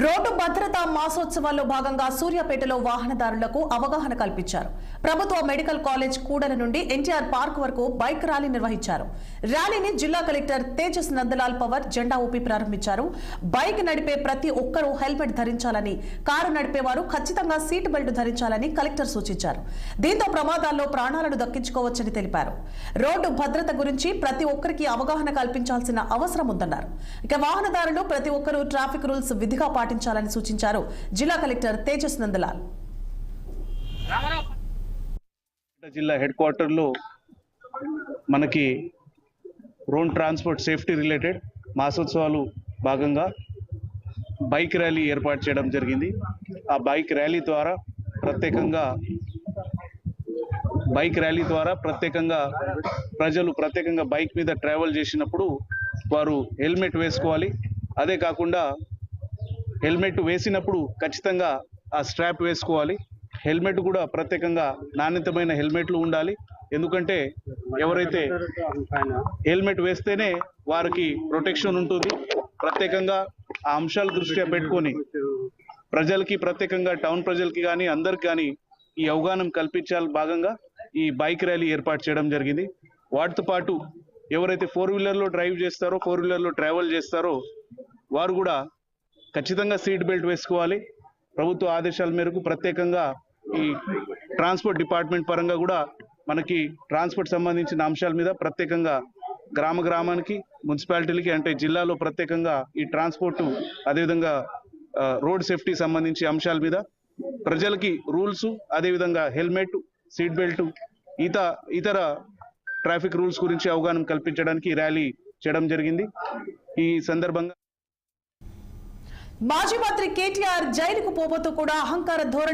Road భద్రతా మాసోత్సవాల్లో భాగంగా సూర్యాపేటలో వాహనదారులకు అవగాహన కల్పించారు. ప్రభుత్వ మెడికల్ కాలేజ్ కూడల నుండి ఎన్టీఆర్ పార్క్ వరకు బైక్ ర్యాలీ నిర్వహించారు. ర్యాలీని జిల్లా కలెక్టర్ తేజస్ నందలాల్ పవర్ జెండా ఊపి ప్రారంభించారు. బైక్ నడిపే ప్రతి ఒక్కరూ హెల్మెట్ ధరించాలని, కారు నడిపేవారు ఖచ్చితంగా సీట్ బెల్ట్ ధరించాలని కలెక్టర్ సూచించారు. దీంతో ప్రమాదాల్లో ప్రాణాలను దక్కించుకోవచ్చని తెలిపారు. రోడ్డు భద్రత గురించి ప్రతి ఒక్కరికి అవగాహన కల్పించాల్సిన అవసరం ఉందన్నారు. ఇక వాహనదారులు ప్రతి ఒక్కరూ ట్రాఫిక్ రూల్స్ విధిగా పాటించాలని సూచించారు జిల్లా కలెక్టర్ తేజస్ నందలాల్. జిల్లా హెడ్ క్వార్టర్లో మనకి రోడ్ ట్రాన్స్పోర్ట్ సేఫ్టీ రిలేటెడ్ మాసోత్సవాలు భాగంగా బైక్ ర్యాలీ ఏర్పాటు చేయడం జరిగింది. ఆ బైక్ ర్యాలీ ద్వారా ప్రజలు ప్రత్యేకంగా బైక్ మీద ట్రావెల్ చేసినప్పుడు వారు హెల్మెట్ వేసుకోవాలి. అదే కాకుండా హెల్మెట్ వేసినప్పుడు ఖచ్చితంగా ఆ స్ట్రాప్ వేసుకోవాలి. హెల్మెట్ కూడా ప్రత్యేకంగా నాణ్యతమైన హెల్మెట్లు ఉండాలి. ఎందుకంటే ఎవరైతే హెల్మెట్ వేస్తేనే వారికి ప్రొటెక్షన్ ఉంటుంది. ప్రత్యేకంగా ఆ అంశాల దృష్ట్యా పెట్టుకొని ప్రజలకి, ప్రత్యేకంగా టౌన్ ప్రజలకి కానీ అందరికి కానీ ఈ అవగాహన కల్పించాలి భాగంగా ఈ బైక్ ర్యాలీ ఏర్పాటు చేయడం జరిగింది. వాటితో పాటు ఎవరైతే 4-వీలర్లో డ్రైవ్ చేస్తారో, 4-వీలర్లో ట్రావెల్ చేస్తారో వారు కూడా ఖచ్చితంగా సీట్ బెల్ట్ వేసుకోవాలి. ప్రభుత్వ ఆదేశాల మేరకు ప్రత్యేకంగా ఈ ట్రాన్స్పోర్ట్ డిపార్ట్మెంట్ పరంగా కూడా మనకి ట్రాన్స్పోర్ట్ సంబంధించిన అంశాల మీద ప్రత్యేకంగా గ్రామానికి, మున్సిపాలిటీలకి అంటే జిల్లాలో ప్రత్యేకంగా ఈ ట్రాన్స్పోర్ట్, అదేవిధంగా రోడ్ సేఫ్టీ సంబంధించి అంశాల మీద ప్రజలకి రూల్స్, అదేవిధంగా హెల్మెట్, సీట్ బెల్ట్, ఇతర ట్రాఫిక్ రూల్స్ గురించి అవగాహన కల్పించడానికి ర్యాలీ చేయడం జరిగింది. ఈ సందర్భంగా మాజీ మంత్రి కేటీఆర్ జైలుకు పోబోతూ కూడా అహంకార ధోరణి